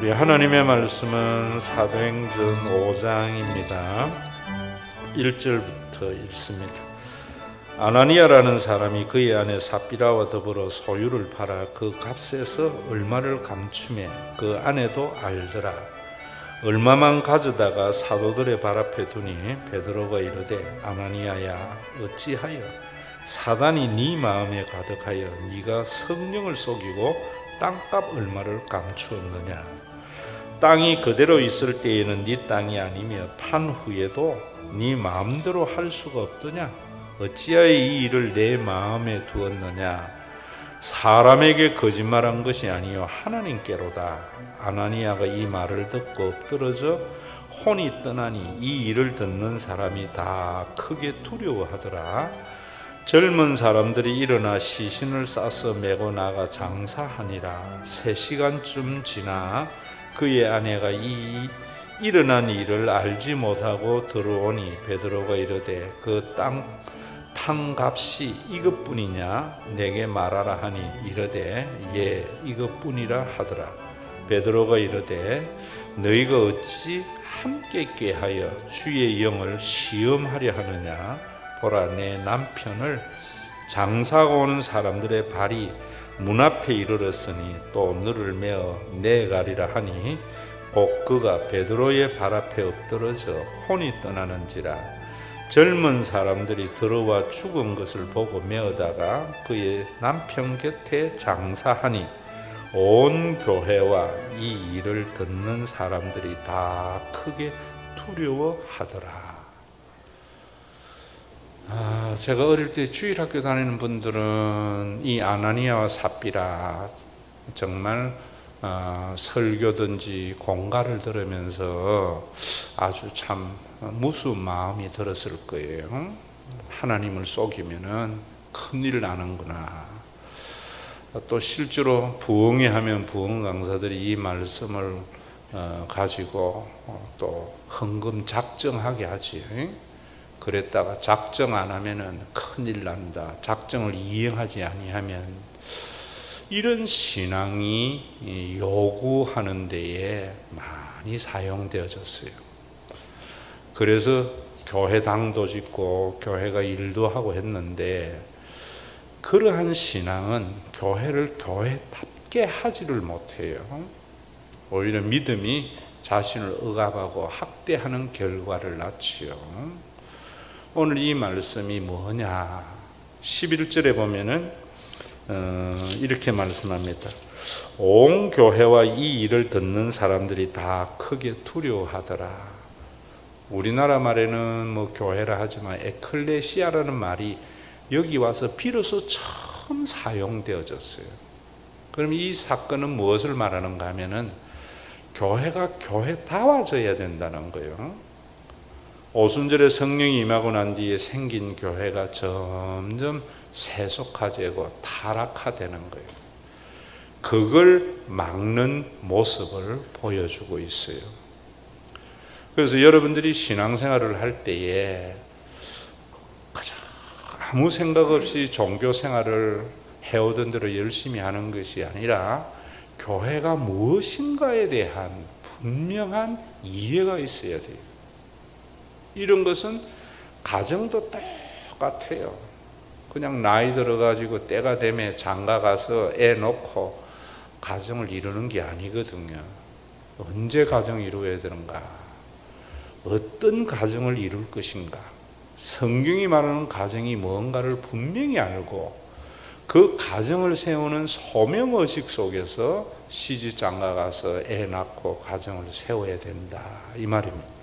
우리 하나님의 말씀은 사도행전 5장입니다. 1절부터 읽습니다. 아나니아라는 사람이 그의 아내 삽비라와 더불어 소유를 팔아 그 값에서 얼마를 감추매 그 아내도 알더라. 얼마만 가져다가 사도들의 발 앞에 두니 베드로가 이르되 아나니아야 어찌하여 사단이 네 마음에 가득하여 네가 성령을 속이고 땅값 얼마를 감추었느냐. 땅이 그대로 있을 때에는 네 땅이 아니며 판 후에도 네 마음대로 할 수가 없더냐. 어찌하여 이 일을 내 마음에 두었느냐. 사람에게 거짓말한 것이 아니요 하나님께로다. 아나니아가 이 말을 듣고 엎드러져 혼이 떠나니 이 일을 듣는 사람이 다 크게 두려워하더라. 젊은 사람들이 일어나 시신을 싸서 메고 나가 장사하니라. 3시간쯤 지나 그의 아내가 이 일어난 일을 알지 못하고 들어오니 베드로가 이르되 그 땅 판값이 이것뿐이냐 내게 말하라 하니 이르되 예 이것뿐이라 하더라. 베드로가 이르되 너희가 어찌 함께 꾀하여 주의 영을 시험하려 하느냐. 보라 내 남편을 장사하고 오는 사람들의 발이 문 앞에 이르렀으니 또 너를 메어 내가리라 하니 곧 그가 베드로의 발 앞에 엎드러져 혼이 떠나는지라. 젊은 사람들이 들어와 죽은 것을 보고 메어다가 그의 남편 곁에 장사하니 온 교회와 이 일을 듣는 사람들이 다 크게 두려워하더라. 제가 어릴 때 주일학교 다니는 분들은 이 아나니아와 삽비라 정말 설교든지 공가를 들으면서 아주 참 무서운 마음이 들었을 거예요. 하나님을 속이면은 큰일 나는구나. 또 실제로 부흥회 하면 부흥 강사들이 이 말씀을 가지고 또 헌금 작정하게 하지. 그랬다가 작정 안 하면은 큰일 난다. 작정을 이행하지 아니하면 이런 신앙이 요구하는 데에 많이 사용되어졌어요. 그래서 교회당도 짓고 교회가 일도 하고 했는데 그러한 신앙은 교회를 교회답게 하지를 못해요. 오히려 믿음이 자신을 억압하고 학대하는 결과를 낳지요. 오늘 이 말씀이 뭐냐? 11절에 보면은 이렇게 말씀합니다. 온 교회와 이 일을 듣는 사람들이 다 크게 두려워하더라. 우리나라 말에는 뭐 교회라 하지만 에클레시아라는 말이 여기 와서 비로소 처음 사용되어졌어요. 그럼 이 사건은 무엇을 말하는가 하면은 교회가 교회다워져야 된다는 거예요. 오순절에 성령이 임하고 난 뒤에 생긴 교회가 점점 세속화되고 타락화되는 거예요. 그걸 막는 모습을 보여주고 있어요. 그래서 여러분들이 신앙생활을 할 때에 아무 생각 없이 종교 생활을 해오던 대로 열심히 하는 것이 아니라 교회가 무엇인가에 대한 분명한 이해가 있어야 돼요. 이런 것은 가정도 똑같아요. 그냥 나이 들어가지고 때가 되면 장가 가서 애 놓고 가정을 이루는 게 아니거든요. 언제 가정을 이루어야 되는가? 어떤 가정을 이룰 것인가? 성경이 말하는 가정이 뭔가를 분명히 알고 그 가정을 세우는 소명의식 속에서 시집 장가 가서 애 낳고 가정을 세워야 된다. 이 말입니다.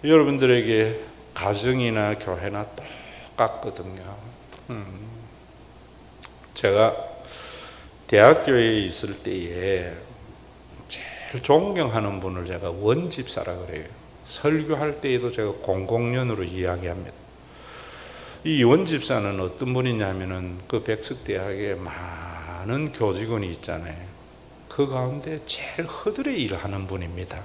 여러분들에게 가정이나 교회나 똑같거든요. 제가 대학교에 있을 때에 제일 존경하는 분을 제가 원집사라 그래요. 설교할 때에도 제가 공공연으로 이야기합니다. 이 원집사는 어떤 분이냐면은 그 백석대학에 많은 교직원이 있잖아요. 그 가운데 제일 허들의 일을 하는 분입니다.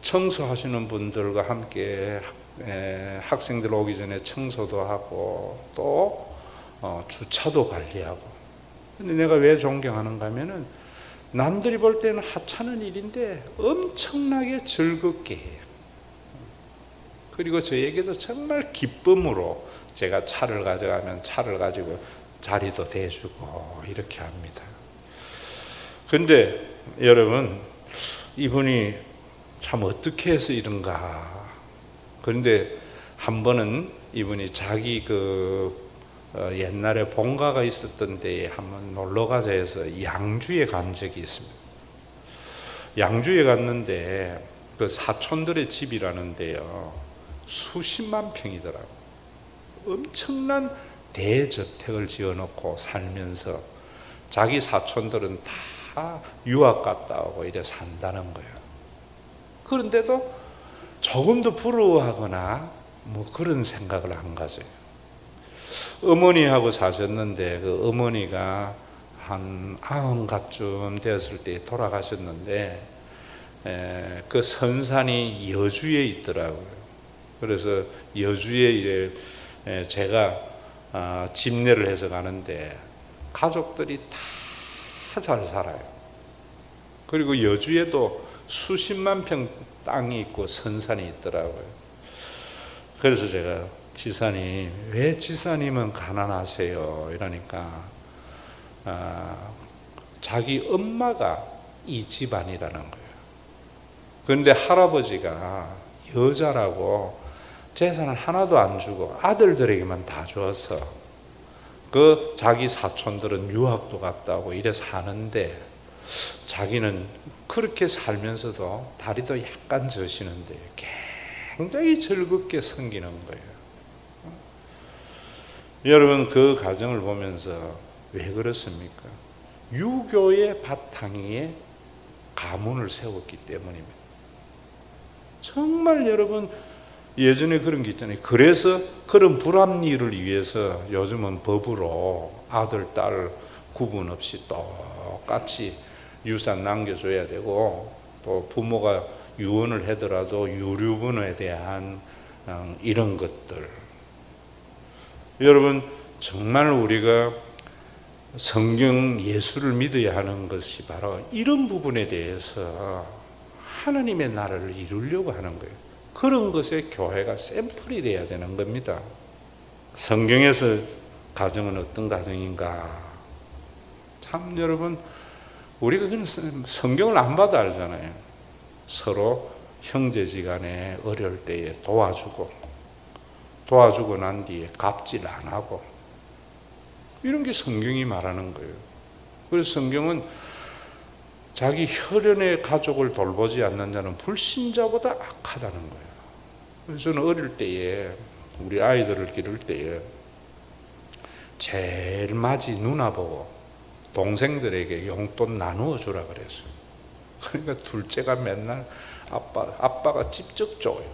청소하시는 분들과 함께 학생들 오기 전에 청소도 하고 또 주차도 관리하고 근데 내가 왜 존경하는가 하면은 남들이 볼 때는 하찮은 일인데 엄청나게 즐겁게 해요. 그리고 저에게도 정말 기쁨으로 제가 차를 가져가면 차를 가지고 자리도 대주고 이렇게 합니다. 근데 여러분, 이분이 참 어떻게 해서 이런가. 그런데 한 번은 이분이 자기 옛날에 본가가 있었던 데에 한번 놀러 가자 해서 양주에 간 적이 있습니다. 양주에 갔는데 그 사촌들의 집이라는데요, 수십만 평이더라고요. 엄청난 대저택을 지어놓고 살면서 자기 사촌들은 다 유학 갔다 오고 이래 산다는 거예요. 그런데도 조금도 부러워하거나 뭐 그런 생각을 안 가져요. 어머니하고 사셨는데 그 어머니가 한 90쯤 되었을 때 돌아가셨는데 그 선산이 여주에 있더라고요. 그래서 여주에 이제 제가 집례를 해서 가는데 가족들이 다 잘 살아요. 그리고 여주에도 수십만 평 땅이 있고 선산이 있더라고요. 그래서 제가 지사님, 왜 지사님은 가난하세요? 이러니까 자기 엄마가 이 집안이라는 거예요. 그런데 할아버지가 여자라고 재산을 하나도 안 주고 아들들에게만 다 주어서 그 자기 사촌들은 유학도 갔다 오고 이래 사는데 자기는 그렇게 살면서도 다리도 약간 젖시는데 굉장히 즐겁게 섬기는 거예요. 여러분, 그 가정을 보면서 왜 그렇습니까? 유교의 바탕위에 가문을 세웠기 때문입니다. 정말 여러분, 예전에 그런 게 있잖아요. 그래서 그런 불합리를 위해서 요즘은 법으로 아들, 딸 구분 없이 똑같이 유산 남겨줘야 되고, 또 부모가 유언을 하더라도 유류분에 대한 이런 것들. 여러분, 정말 우리가 성경 예수를 믿어야 하는 것이 바로 이런 부분에 대해서 하나님의 나라를 이루려고 하는 거예요. 그런 것에 교회가 샘플이 돼야 되는 겁니다. 성경에서 가정은 어떤 가정인가? 참 여러분, 우리가 그냥 성경을 안 봐도 알잖아요. 서로 형제지간에 어려울 때에 도와주고 난 뒤에 갑질 안 하고, 이런 게 성경이 말하는 거예요. 그래서 성경은 자기 혈연의 가족을 돌보지 않는 자는 불신자보다 악하다는 거예요. 그래서 저는 어릴 때에 우리 아이들을 기를 때에 제일 맞이 누나 보고 동생들에게 용돈 나누어 주라 그랬어요. 그러니까 둘째가 맨날 아빠가 직접 줘요.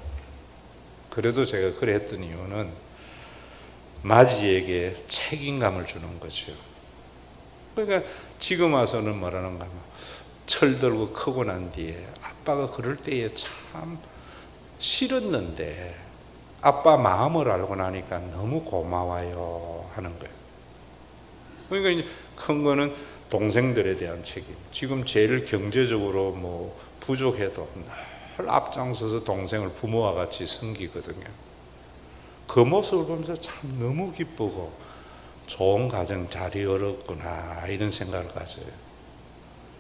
그래도 제가 그래 했던 이유는 맞이에게 책임감을 주는 거죠. 그러니까 지금 와서는 뭐라는가 하면 철 들고 크고 난 뒤에 아빠가 그럴 때에 참 싫었는데 아빠 마음을 알고 나니까 너무 고마워요 하는 거예요. 그러니까 이제 큰 거는 동생들에 대한 책임. 지금 제일 경제적으로 뭐 부족해도 늘 앞장서서 동생을 부모와 같이 섬기거든요. 그 모습을 보면서 참 너무 기쁘고 좋은 가정 잘 이뤘구나 이런 생각을 가져요.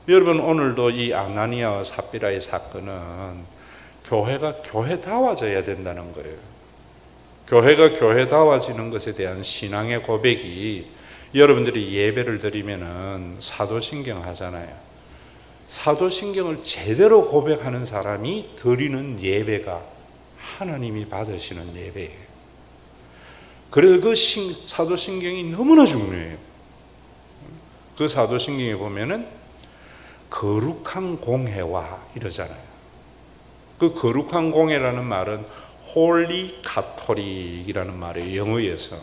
여러분, 오늘도 이 아나니아와 삽비라의 사건은 교회가 교회다워져야 된다는 거예요. 교회가 교회다워지는 것에 대한 신앙의 고백이, 여러분들이 예배를 드리면은 사도신경 하잖아요. 사도신경을 제대로 고백하는 사람이 드리는 예배가 하나님이 받으시는 예배예요. 그래서 그 사도신경이 너무나 중요해요. 그 사도신경에 보면은 거룩한 공회와 이러잖아요. 그 거룩한 공회라는 말은 홀리 카톨릭이라는 말이에요, 영어에서.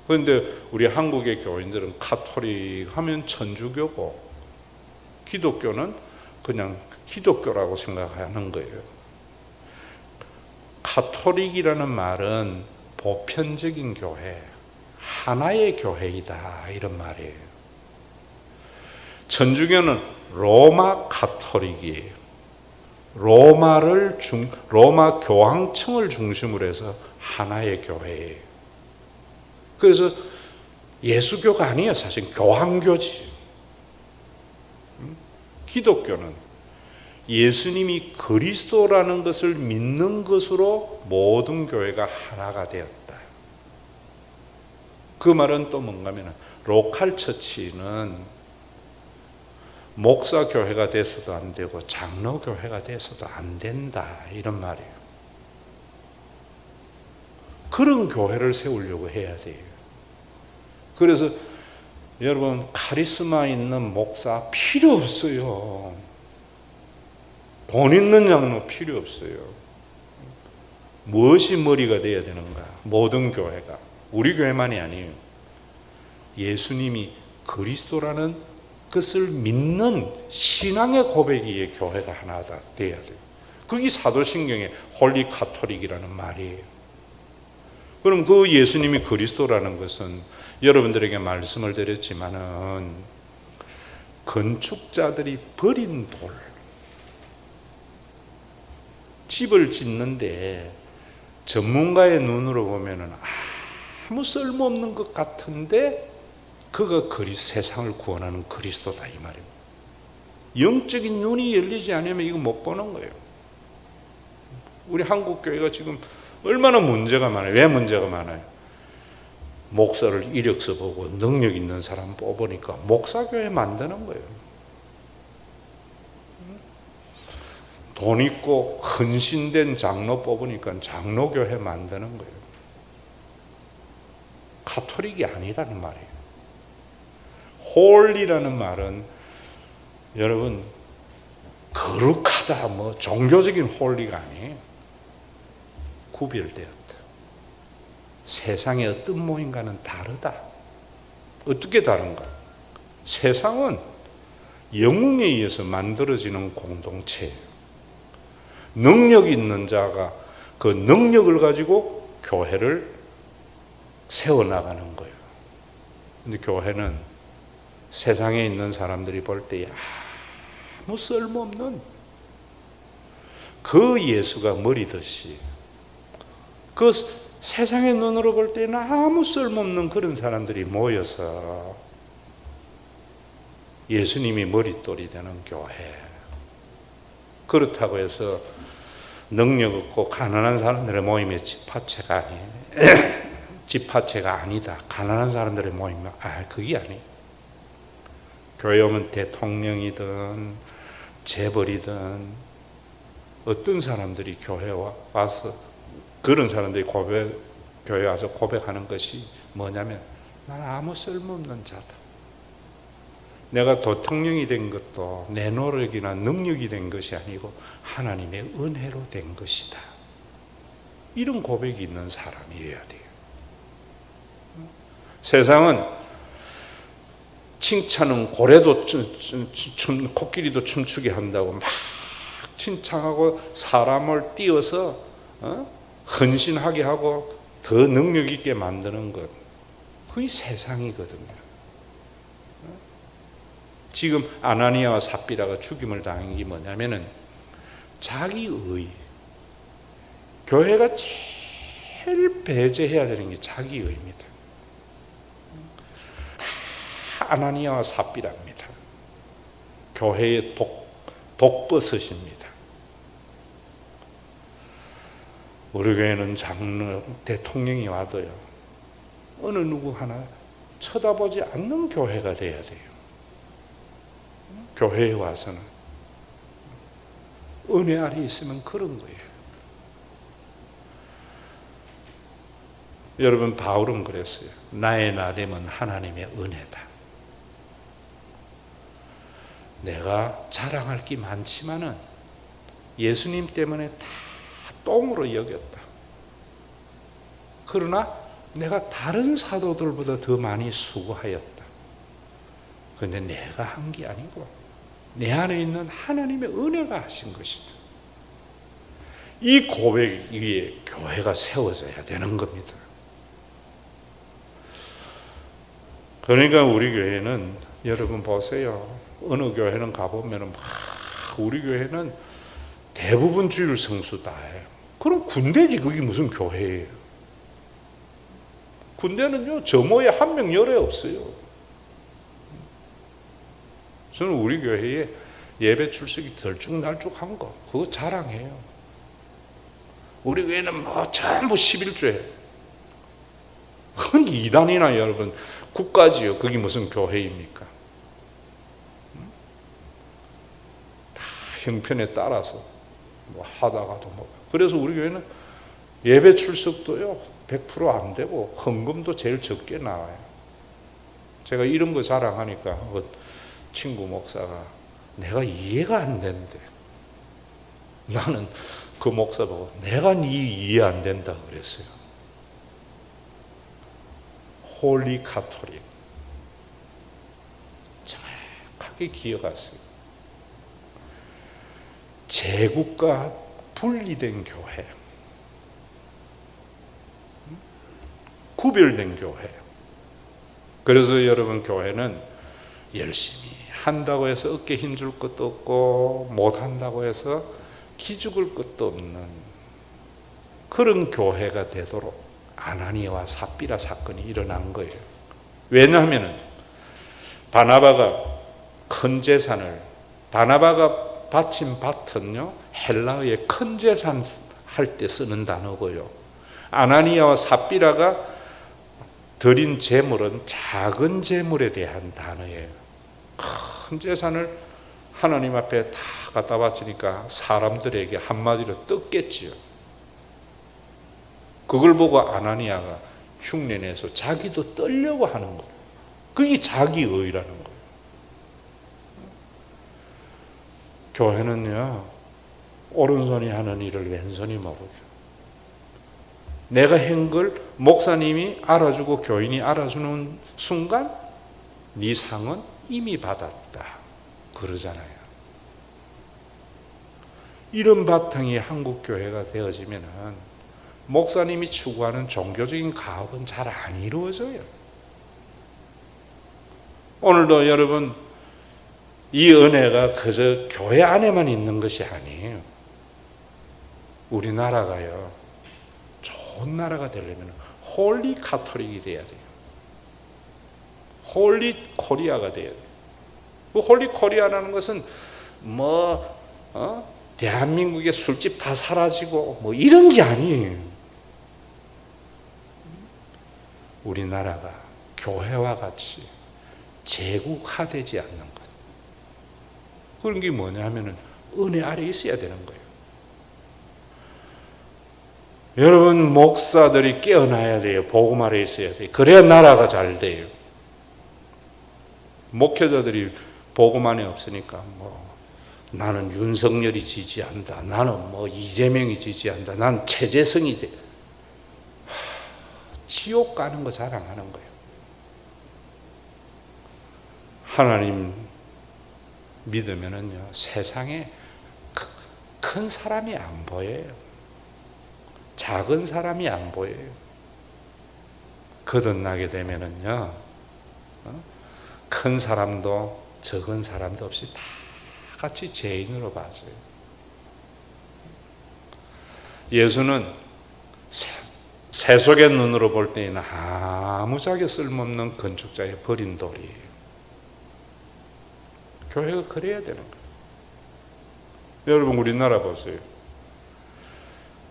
그런데 우리 한국의 교인들은 카톨릭 하면 천주교고 기독교는 그냥 기독교라고 생각하는 거예요. 카톨릭이라는 말은 보편적인 교회, 하나의 교회이다 이런 말이에요. 천주교는 로마 가톨릭이에요. 로마 교황청을 중심으로 해서 하나의 교회예요. 그래서 예수교가 아니에요. 사실 교황교지. 기독교는 예수님이 그리스도라는 것을 믿는 것으로 모든 교회가 하나가 되었다. 그 말은 또 뭔가 하면 로컬 처치는 목사 교회가 돼서도 안 되고 장로 교회가 돼서도 안 된다, 이런 말이에요. 그런 교회를 세우려고 해야 돼요. 그래서 여러분, 카리스마 있는 목사 필요 없어요. 돈 있는 장로 필요 없어요. 무엇이 머리가 돼야 되는가? 모든 교회가, 우리 교회만이 아니에요. 예수님이 그리스도라는 것을 믿는 신앙의 고백이 교회가 하나가 돼야 돼요. 그게 사도신경의 홀리 카톨릭이라는 말이에요. 그럼 그 예수님이 그리스도라는 것은 여러분들에게 말씀을 드렸지만은 건축자들이 버린 돌, 집을 짓는데 전문가의 눈으로 보면은 아무 쓸모없는 것 같은데 그가 세상을 구원하는 그리스도다, 이 말입니다. 영적인 눈이 열리지 않으면 이거 못 보는 거예요. 우리 한국 교회가 지금 얼마나 문제가 많아요. 왜 문제가 많아요? 목사를 이력서 보고 능력 있는 사람 뽑으니까 목사교회 만드는 거예요. 돈 있고 헌신된 장로 뽑으니까 장로교회 만드는 거예요. 가톨릭이 아니라는 말이에요. 홀리라는 말은 여러분 거룩하다, 뭐 종교적인 홀리가 아니에요. 구별되었다. 세상의 어떤 모임과는 다르다. 어떻게 다른가? 세상은 영웅에 의해서 만들어지는 공동체예요. 능력 있는 자가 그 능력을 가지고 교회를 세워나가는 거예요. 근데 교회는 세상에 있는 사람들이 볼 때 아무 쓸모없는 그 예수가 머리듯이, 그 세상의 눈으로 볼 때는 아무 쓸모없는 그런 사람들이 모여서 예수님이 머릿돌이 되는 교회. 그렇다고 해서 능력 없고 가난한 사람들의 모임의 집합체가 아니에요. 집합체가 아니다. 가난한 사람들의 모임은 그게 아니에요. 교회 오면 대통령이든 재벌이든 어떤 사람들이 교회에 와서, 그런 사람들이 교회에 와서 고백하는 것이 뭐냐면, 난 아무 쓸모없는 자다. 내가 대통령이 된 것도 내 노력이나 능력이 된 것이 아니고 하나님의 은혜로 된 것이다. 이런 고백이 있는 사람이어야 돼요. 세상은 칭찬은 고래도 코끼리도 춤추게 한다고 막 칭찬하고 사람을 띄워서 헌신하게 하고 더 능력 있게 만드는 것, 그게 세상이거든요. 지금 아나니아와 삽비라가 죽임을 당한 게 뭐냐면은 자기의, 교회가 제일 배제해야 되는 게 자기의입니다. 다 아나니아와 삽비라입니다. 교회의 독버섯입니다. 우리 교회는 장로, 대통령이 와도요, 어느 누구 하나 쳐다보지 않는 교회가 돼야 돼요. 교회에 와서는 은혜 아래 있으면 그런 거예요. 여러분, 바울은 그랬어요. 나의 나됨은 하나님의 은혜다. 내가 자랑할 게 많지만은 예수님 때문에 다 똥으로 여겼다. 그러나 내가 다른 사도들보다 더 많이 수고하였다. 그런데 내가 한 게 아니고 내 안에 있는 하나님의 은혜가 하신 것이다. 이 고백 위에 교회가 세워져야 되는 겁니다. 그러니까 우리 교회는 여러분 보세요. 어느 교회는 가보면 막 우리 교회는 대부분 주일 성수 다 해요. 그럼 군대지 그게 무슨 교회예요? 군대는요 점호에 한 명 열에 없어요. 저는 우리 교회에 예배 출석이 덜쭉날쭉한 거 그거 자랑해요. 우리 교회는 뭐 전부 11조예요. 그건 이단이나 여러분 국가지요. 그게 무슨 교회입니까? 다 형편에 따라서 뭐 하다가도 뭐. 그래서 우리 교회는 예배 출석도요 100% 안 되고 헌금도 제일 적게 나와요. 제가 이런 거 자랑하니까 친구 목사가 내가 이해가 안 된대. 나는 그 목사 보고 내가 네 이해 안 된다 그랬어요. 홀리 카톨릭 정확하게 기억하세요. 제국과 분리된 교회, 구별된 교회. 그래서 여러분 교회는 열심히 한다고 해서 어깨 힘줄 것도 없고 못한다고 해서 기죽을 것도 없는 그런 교회가 되도록 아나니아와 삽비라 사건이 일어난 거예요. 왜냐하면 바나바가 큰 재산을 바나바가 바친 밭은요 헬라어의 큰 재산 할 때 쓰는 단어고요. 아나니아와 삽비라가 드린 재물은 작은 재물에 대한 단어예요. 큰 재산을 하나님 앞에 다 갖다 바치니까 사람들에게 한마디로 떴겠지요. 그걸 보고 아나니아가 흉내내서 자기도 떨려고 하는 거예요. 그게 자기의라는 거예요. 교회는요 오른손이 하는 일을 왼손이 모르게 내가 한 걸 목사님이 알아주고 교인이 알아주는 순간 네 상은 이미 받았다 그러잖아요. 이런 바탕이 한국 교회가 되어지면은 목사님이 추구하는 종교적인 가업은 잘 안 이루어져요. 오늘도 여러분 이 은혜가 그저 교회 안에만 있는 것이 아니에요. 우리나라가요 좋은 나라가 되려면 홀리 카톨릭이 돼야 돼요. 홀리 코리아가 돼야 돼요. 그 홀리 코리아라는 것은 대한민국의 술집 다 사라지고 뭐 이런 게 아니에요. 우리나라가 교회와 같이 제국화되지 않는 것. 그런 게 뭐냐면은 은혜 아래 있어야 되는 거예요. 여러분 목사들이 깨어나야 돼요. 복음 아래 있어야 돼요. 그래야 나라가 잘 돼요. 목회자들이 복음 안에 없으니까 나는 윤석열이 지지한다. 나는 이재명이 지지한다. 나는 최재성이 돼. 지옥 가는 거 자랑하는 거예요. 하나님 믿으면은요 세상에 큰 사람이 안 보여요. 작은 사람이 안 보여요. 거듭나게 되면은요 큰 사람도 적은 사람도 없이 다 같이 죄인으로 봐줘요. 예수는 세속의 눈으로 볼 때에는 아무짝에 쓸모없는 건축자의 버린 돌이에요. 교회가 그래야 되는 거예요. 여러분 우리나라 보세요.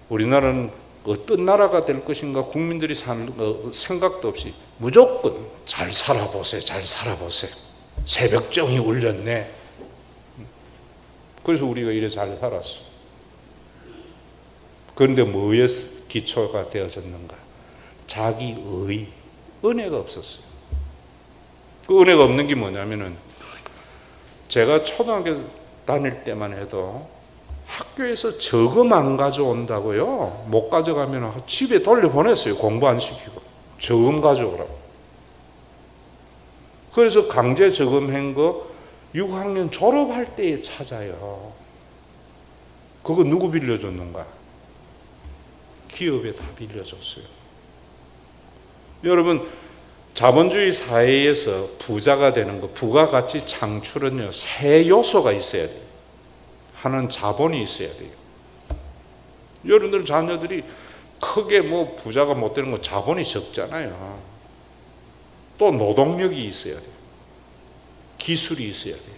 우리나라는 어떤 나라가 될 것인가 국민들이 사는 생각도 없이 무조건 잘 살아보세요. 잘 살아보세요. 새벽정이 울렸네. 그래서 우리가 이래 잘 살았어. 그런데 뭐에 기초가 되어졌는가? 자기의 은혜가 없었어요. 그 은혜가 없는 게 뭐냐면은 제가 초등학교 다닐 때만 해도 학교에서 저금 안 가져온다고요. 못 가져가면 집에 돌려보냈어요. 공부 안 시키고. 저금 가져오라고. 그래서 강제 저금한 거 6학년 졸업할 때에 찾아요. 그거 누구 빌려줬는가? 기업에 다 빌려줬어요. 여러분 자본주의 사회에서 부자가 되는 것, 부가가치 창출은요, 세 요소가 있어야 돼요. 하나는 자본이 있어야 돼요. 여러분들 자녀들이 크게 뭐 부자가 못 되는 건 자본이 적잖아요. 또 노동력이 있어야 돼요. 기술이 있어야 돼요.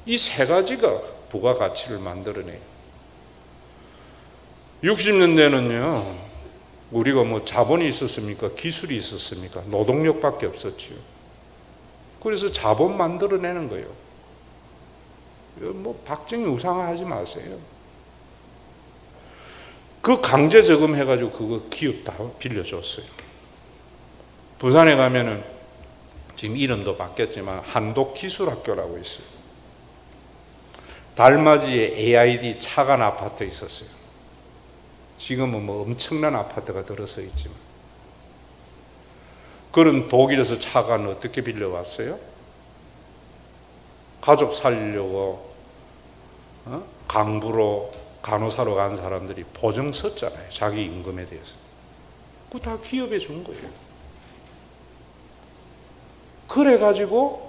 이 세 가지가 부가가치를 만들어내요. 60년대는요, 우리가 뭐 자본이 있었습니까? 기술이 있었습니까? 노동력밖에 없었지요. 그래서 자본 만들어내는 거예요. 뭐 박정희 우상화하지 마세요. 그 강제 저금해가지고 그거 기업 다 빌려줬어요. 부산에 가면은 지금 이름도 바뀌었지만 한독기술학교라고 있어요. 달맞이에 AID 차관 아파트 있었어요. 지금은 뭐 엄청난 아파트가 들어서 있지만, 그런 독일에서 차관 어떻게 빌려왔어요? 가족 살리려고 강부로 간호사로 간 사람들이 보증 썼잖아요. 자기 임금에 대해서. 그거 다 기업에 준 거예요. 그래가지고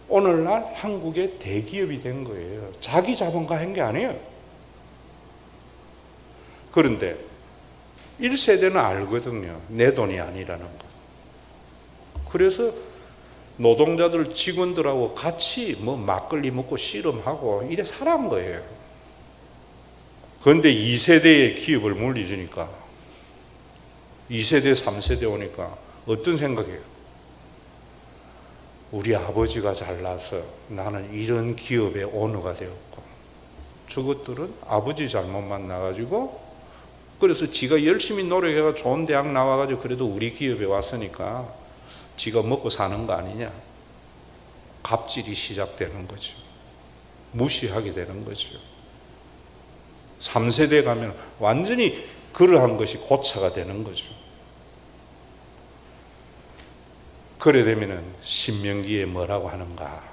오늘날 한국의 대기업이 된 거예요. 자기 자본가 한 게 아니에요. 그런데 1세대는 알거든요. 내 돈이 아니라는 거. 그래서 노동자들, 직원들하고 같이 뭐 막걸리 먹고 씨름하고 이래 살아온 거예요. 그런데 2세대의 기업을 물리주니까 2세대, 3세대 오니까 어떤 생각이에요? 우리 아버지가 잘나서 나는 이런 기업의 오너가 되었고, 저것들은 아버지 잘못만 나가지고, 그래서 지가 열심히 노력해가 좋은 대학 나와가지고 그래도 우리 기업에 왔으니까 지가 먹고 사는 거 아니냐. 갑질이 시작되는 거죠. 무시하게 되는 거죠. 3세대 가면 완전히 그러한 것이 고차가 되는 거죠. 그래 되면은 신명기에 뭐라고 하는가?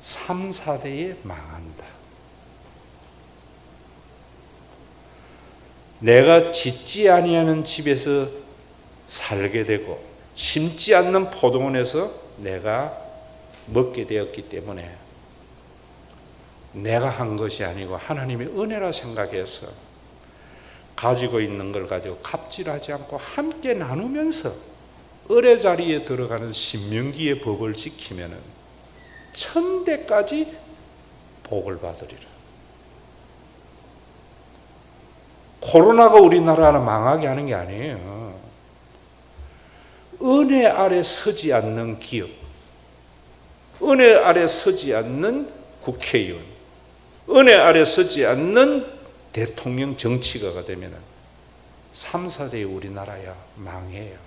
3, 4대에 망한다. 내가 짓지 아니하는 집에서 살게 되고 심지 않는 포도원에서 내가 먹게 되었기 때문에 내가 한 것이 아니고 하나님의 은혜라 생각해서 가지고 있는 걸 가지고 갑질하지 않고 함께 나누면서 을의 자리에 들어가는 신명기의 법을 지키면은 천대까지 복을 받으리라. 코로나가 우리나라를 망하게 하는 게 아니에요. 은혜 아래 서지 않는 기업, 은혜 아래 서지 않는 국회의원, 은혜 아래 서지 않는 대통령 정치가가 되면 3, 4대의 우리나라야 망해요.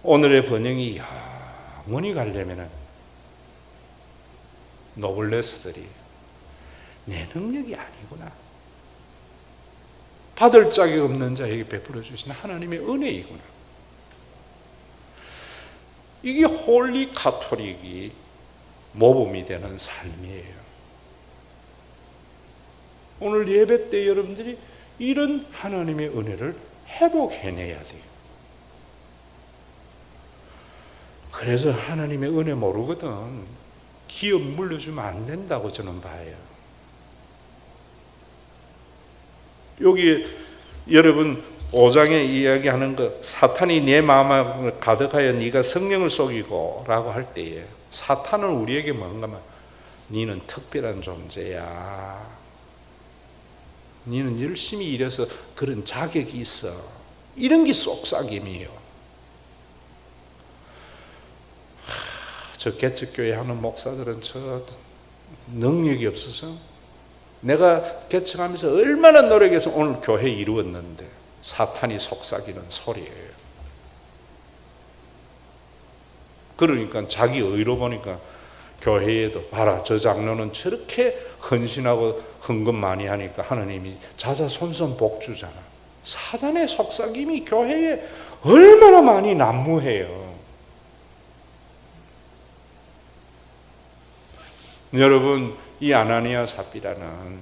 오늘의 번영이 영원히 가려면 노블레스들이 내 능력이 아니구나, 받을 자격 없는 자에게 베풀어 주신 하나님의 은혜이구나, 이게 홀리 카톨릭이 모범이 되는 삶이에요. 오늘 예배 때 여러분들이 이런 하나님의 은혜를 회복해내야 돼요. 그래서 하나님의 은혜 모르거든 기업 물려주면 안 된다고 저는 봐요. 여기 여러분 5장에 이야기하는 것, 사탄이 내 마음을 가득하여 네가 성령을 속이고 라고 할 때에 사탄은 우리에게 뭔가 하면 너는 특별한 존재야, 너는 열심히 일해서 그런 자격이 있어, 이런 게 속삭임이에요. 저 개척교회 하는 목사들은 저 능력이 없어서 내가 개척하면서 얼마나 노력해서 오늘 교회 이루었는데 사탄이 속삭이는 소리예요. 그러니까 자기 의로 보니까 교회에도 봐라, 저 장로는 저렇게 헌신하고 헌금 많이 하니까 하나님이 자자손손 복 주잖아. 사단의 속삭임이 교회에 얼마나 많이 난무해요. 여러분, 이 아나니아 삽비라는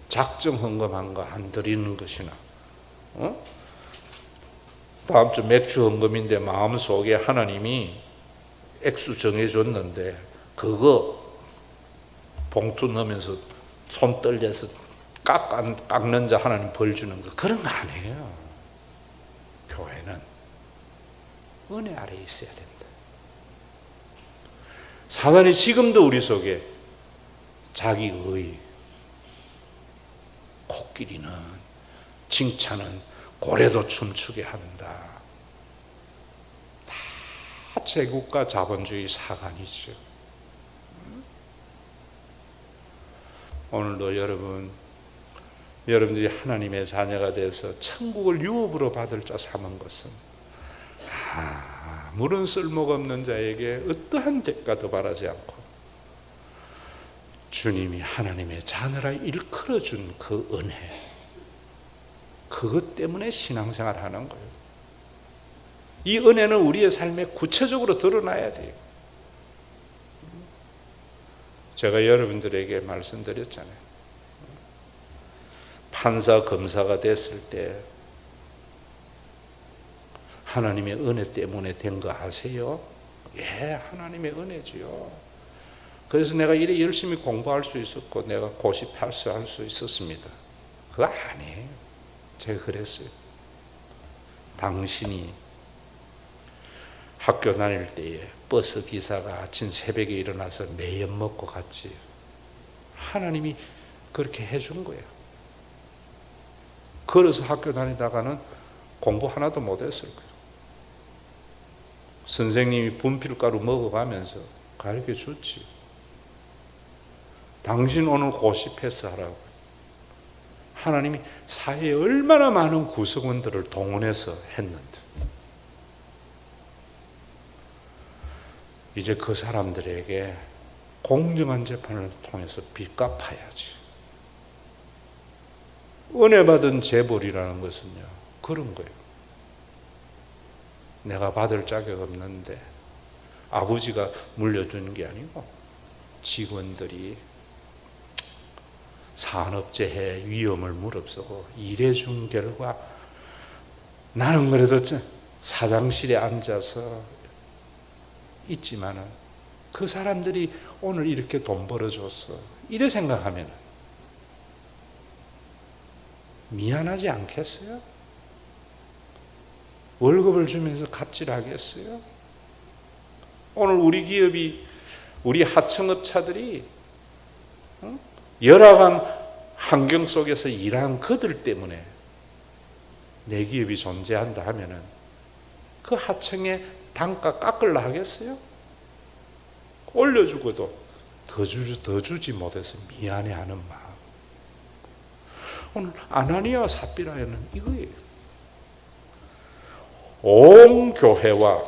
작정 헌금한 거 안 드리는 것이나 다음 주 맥주 헌금인데 마음속에 하나님이 액수 정해줬는데 그거 봉투 넣으면서 손 떨려서 깎는 자 하나님 벌 주는 거 그런 거 아니에요. 교회는 은혜 아래에 있어야 된다. 사단이 지금도 우리 속에 자기 의, 코끼리는 칭찬은 고래도 춤추게 한다. 다 제국과 자본주의 사관이죠. 오늘도 여러분들이 하나님의 자녀가 돼서 천국을 유업으로 받을 자 삼은 것은 아무런 쓸모가 없는 자에게 어떠한 대가도 바라지 않고 주님이 하나님의 자녀라 일컬어준 그 은혜, 그것 때문에 신앙생활을 하는 거예요. 이 은혜는 우리의 삶에 구체적으로 드러나야 돼요. 제가 여러분들에게 말씀드렸잖아요. 판사, 검사가 됐을 때 하나님의 은혜 때문에 된 거 아세요? 예, 하나님의 은혜지요. 그래서 내가 이래 열심히 공부할 수 있었고 내가 고시할 수 있었습니다. 그거 아니에요. 제가 그랬어요. 당신이 학교 다닐 때에 버스 기사가 아침 새벽에 일어나서 매연 먹고 갔지. 하나님이 그렇게 해준 거예요. 걸어서 학교 다니다가는 공부 하나도 못했을 거예요. 선생님이 분필가루 먹어가면서 가르쳐 줬지. 당신 오늘 고시 패스하라고. 하나님이 사회에 얼마나 많은 구성원들을 동원해서 했는데 이제 그 사람들에게 공정한 재판을 통해서 빚 갚아야지. 은혜 받은 재벌이라는 것은요, 그런 거예요. 내가 받을 자격 없는데 아버지가 물려주는 게 아니고 직원들이 산업재해 위험을 무릅쓰고 일해준 결과 나는 그래도 사장실에 앉아서 있지만은 그 사람들이 오늘 이렇게 돈 벌어줬어. 이래 생각하면 미안하지 않겠어요? 월급을 주면서 갑질하겠어요? 오늘 우리 기업이, 우리 하청업체들이 열악한 환경 속에서 일한 그들 때문에 내 기업이 존재한다 하면은 그 하청의 단가 깎으려 하겠어요? 올려주고도 더 주지 못해서 미안해하는 마음. 오늘 아나니아와 삽비라에는 이거예요. 온 교회와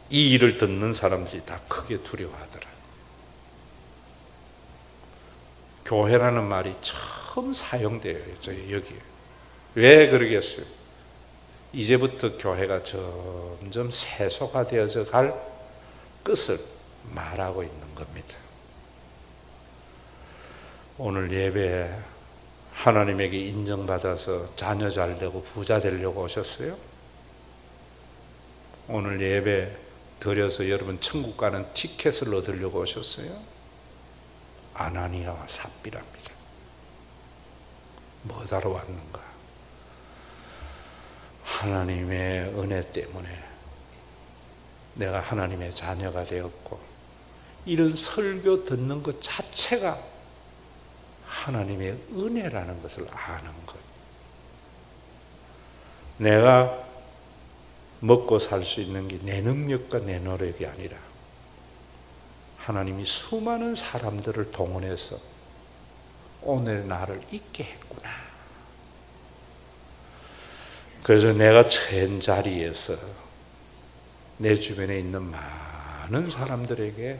이 일을 듣는 사람들이 다 크게 두려워하더라. 교회라는 말이 처음 사용돼요. 여기. 왜 그러겠어요? 이제부터 교회가 점점 세속화되어져 갈 끝을 말하고 있는 겁니다. 오늘 예배에 하나님에게 인정받아서 자녀 잘 되고 부자 되려고 오셨어요? 오늘 예배 드려서 여러분 천국 가는 티켓을 얻으려고 오셨어요? 아나니아와 삽비라입니다. 뭐하러 왔는가? 하나님의 은혜 때문에 내가 하나님의 자녀가 되었고 이런 설교 듣는 것 자체가 하나님의 은혜라는 것을 아는 것. 내가 먹고 살 수 있는 게 내 능력과 내 노력이 아니라 하나님이 수많은 사람들을 동원해서 오늘 나를 있게 했구나. 그래서 내가 처한 자리에서 내 주변에 있는 많은 사람들에게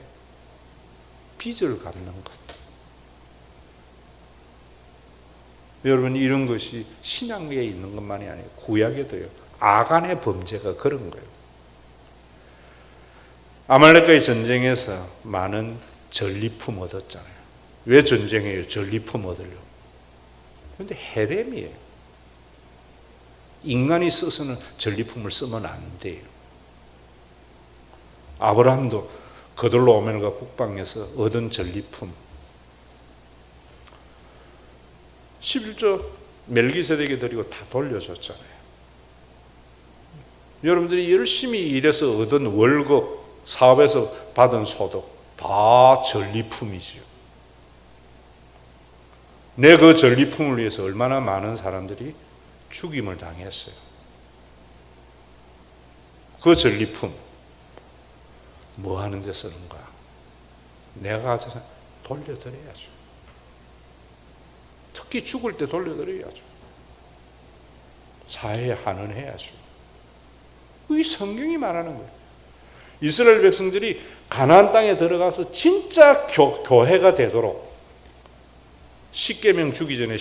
빚을 갚는 것. 여러분, 이런 것이 신약에 있는 것만이 아니에요. 구약에도요. 아간의 범죄가 그런 거예요. 아말렉과의 전쟁에서 많은 전리품 얻었잖아요. 왜 전쟁해요? 전리품 얻으려고. 그런데 헤렘이에요. 인간이 써서는 전리품을 쓰면 안 돼요. 아브라함도 그돌로오멜과 국방에서 얻은 전리품 11조 멜기세덱에 드리고 다 돌려줬잖아요. 여러분들이 열심히 일해서 얻은 월급, 사업에서 받은 소득 다 전리품이지요. 내 그 전리품을 위해서 얼마나 많은 사람들이 죽임을 당했어요. 그 전리품 뭐 하는 데 쓰는가? 내가 가져서 돌려드려야죠. 특히 죽을 때 돌려드려야죠. 사회에 환원해야죠. 이 성경이 말하는 거예요. 이스라엘 백성들이 가나안 땅에 들어가서 진짜 교회가 되도록 십계명 주기 전에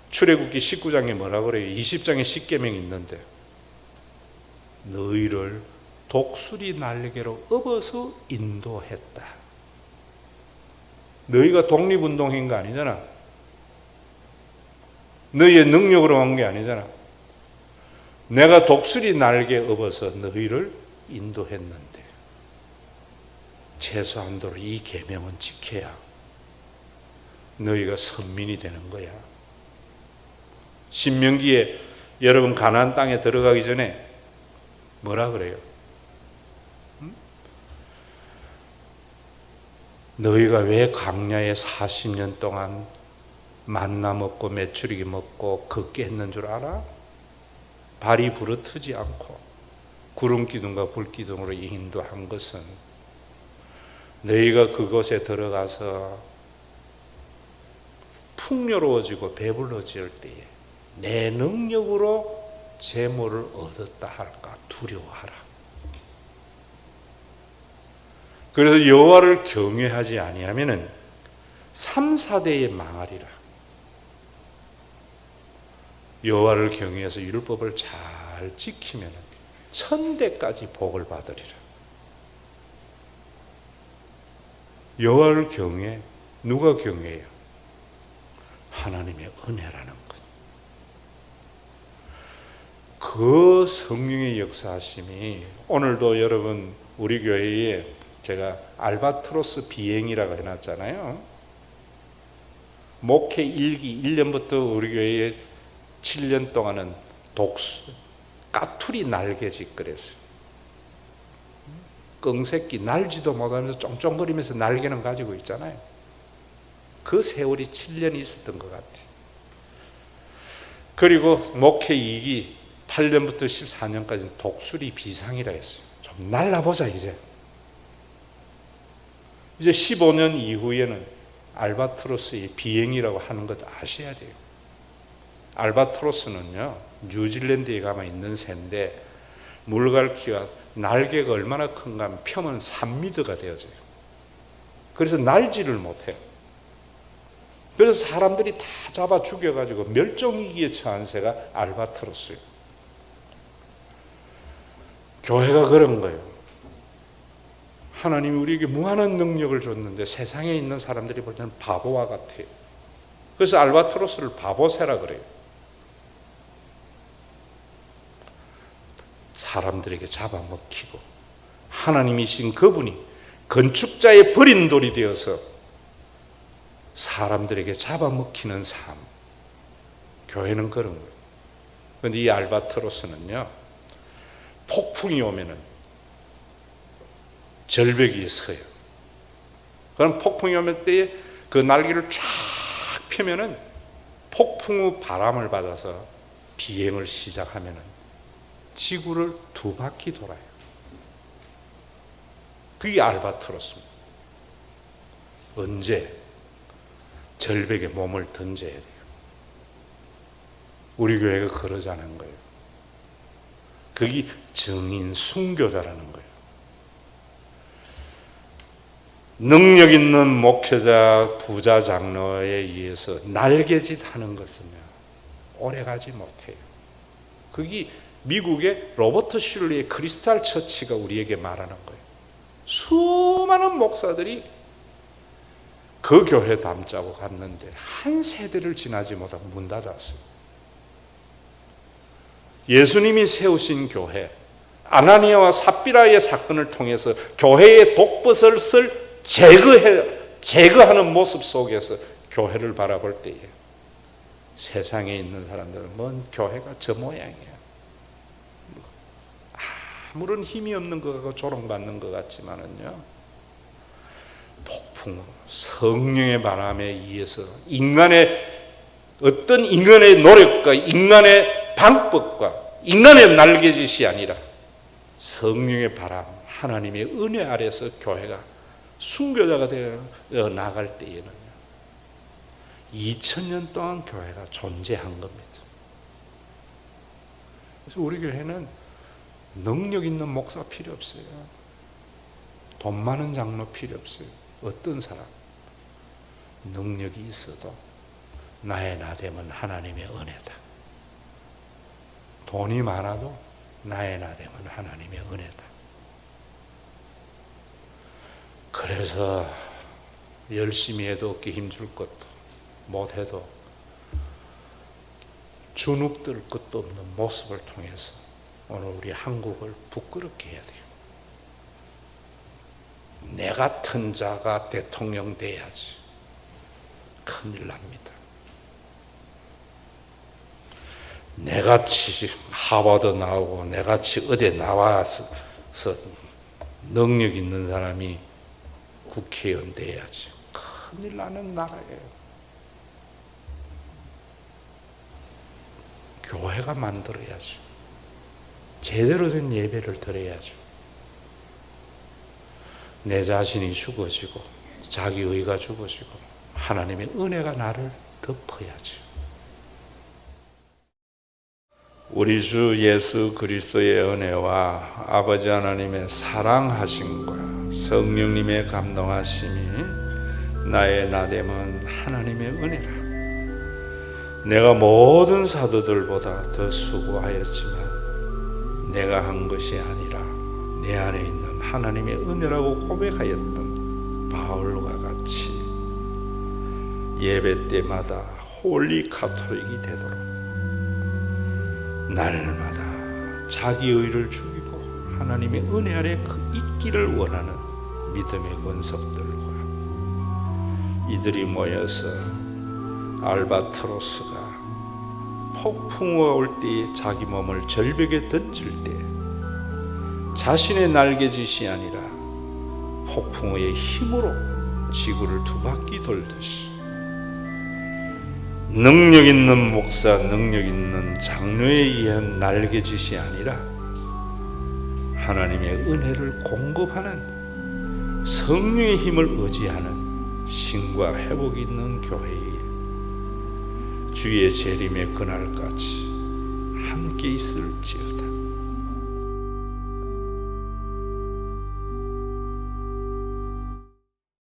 출애굽기 19장에 뭐라 그래요? 20장에 십계명이 있는데 너희를 독수리 날개로 업어서 인도했다. 너희가 독립운동한 거 아니잖아. 너희의 능력으로 한 게 아니잖아. 내가 독수리 날개 업어서 너희를 인도했는데 최소한도로 이 계명은 지켜야 너희가 선민이 되는 거야. 신명기에 여러분 가나안 땅에 들어가기 전에 뭐라 그래요? 너희가 왜 광야에 40년 동안 만나 먹고 메추리기 먹고 걷게 했는 줄 알아? 발이 부르트지 않고 구름 기둥과 불 기둥으로 인도한 것은 너희가 그곳에 들어가서 풍요로워지고 배불러질 때에 내 능력으로 재물을 얻었다 할까 두려워하라. 그래서 여호와를 경외하지 아니하면은 3, 4대에 망하리라. 여호와를 경외해서 율법을 잘 지키면 1000대까지 복을 받으리라. 여호와를 경외, 누가 경외해요? 하나님의 은혜라는 것. 그 성령의 역사하심이 오늘도 여러분 우리 교회에 제가 알바트로스 비행이라고 해놨잖아요. 목회 1기 1년부터 우리 교회에 7년 동안은 까투리 날개짓 그랬어요. 끙새끼 날지도 못하면서 쫑쫑거리면서 날개는 가지고 있잖아요. 그 세월이 7년이 있었던 것 같아요. 그리고 목회 2기 8년부터 14년까지는 독수리 비상이라 했어요. 좀 날라보자 이제 15년 이후에는 알바트로스의 비행이라고 하는 것 아셔야 돼요. 알바트로스는요 뉴질랜드에 가만 있는 새인데 물갈퀴와 날개가 얼마나 큰가 하면 펴면 3m가 되어져요. 그래서 날지를 못해요. 그래서 사람들이 다 잡아 죽여가지고 멸종위기에 처한 새가 알바트로스예요. 교회가 그런 거예요. 하나님이 우리에게 무한한 능력을 줬는데 세상에 있는 사람들이 볼 때는 바보와 같아요. 그래서 알바트로스를 바보새라 그래요. 사람들에게 잡아먹히고 하나님이신 그분이 건축자의 버린 돌이 되어서 사람들에게 잡아먹히는 삶. 교회는 그런 거예요. 그런데 이 알바트로스는요 폭풍이 오면은 절벽 위에 서요. 그럼 폭풍이 오면 때에 그 날개를 쫙 펴면은 폭풍 후 바람을 받아서 비행을 시작하면은 지구를 2바퀴 돌아요. 그게 알바트로스입니다. 언제? 절벽에 몸을 던져야 돼요. 우리 교회가 그러자는 거예요. 그게 증인 순교자라는 거예요. 능력 있는 목회자, 부자, 장로에 의해서 날개짓 하는 것은 오래가지 못해요. 그게 미국의 로버트 슐리의 크리스탈 처치가 우리에게 말하는 거예요. 수많은 목사들이 그 교회 담자고 갔는데 한 세대를 지나지 못하고 문 닫았어요. 예수님이 세우신 교회, 아나니아와 삽비라의 사건을 통해서 교회의 독버섯을 제거하는 모습 속에서 교회를 바라볼 때에 세상에 있는 사람들은 뭔 교회가 저 모양이야. 아무런 힘이 없는 것 같고 조롱받는 것 같지만은요, 폭풍 성령의 바람에 의해서 어떤 인간의 노력과 인간의 방법과 인간의 날개짓이 아니라 성령의 바람, 하나님의 은혜 아래서 교회가 순교자가 되어 나갈 때에는 2000년 동안 교회가 존재한 겁니다. 그래서 우리 교회는 능력 있는 목사 필요 없어요. 돈 많은 장로 필요 없어요. 어떤 사람 능력이 있어도 나의 나됨은 하나님의 은혜다. 돈이 많아도 나의 나됨은 하나님의 은혜다. 그래서 열심히 해도 어깨 힘줄 것도 못해도 주눅들 것도 없는 모습을 통해서 오늘 우리 한국을 부끄럽게 해야 돼요. 내 같은 자가 대통령 돼야지. 큰일 납니다. 내같이 하버드 나오고 내같이 어디 나와서 능력 있는 사람이 국회의원 돼야지. 큰일 나는 나라예요. 교회가 만들어야죠. 제대로 된 예배를 드려야죠. 내 자신이 죽어지고 자기 의가 죽어지고 하나님의 은혜가 나를 덮어야죠. 우리 주 예수 그리스도의 은혜와 아버지 하나님의 사랑하심과 성령님의 감동하심이 나의 나됨은 하나님의 은혜라. 내가 모든 사도들보다 더 수고하였지만 내가 한 것이 아니라 내 안에 있는 하나님의 은혜라고 고백하였던 바울과 같이 예배 때마다 홀리 카톨릭이 되도록 날마다 자기 의를 죽이고 하나님의 은혜 아래 있기를 원하는 믿음의 권속들과 이들이 모여서 알바트로스가 폭풍우가 올 때에 자기 몸을 절벽에 던질 때 자신의 날개짓이 아니라 폭풍우의 힘으로 지구를 두 바퀴 돌듯이 능력 있는 목사, 능력 있는 장로에 의한 날개짓이 아니라 하나님의 은혜를 공급하는 성령의 힘을 의지하는 신과 회복이 있는 교회에 주의 재림의 그날까지 함께 있을지어다.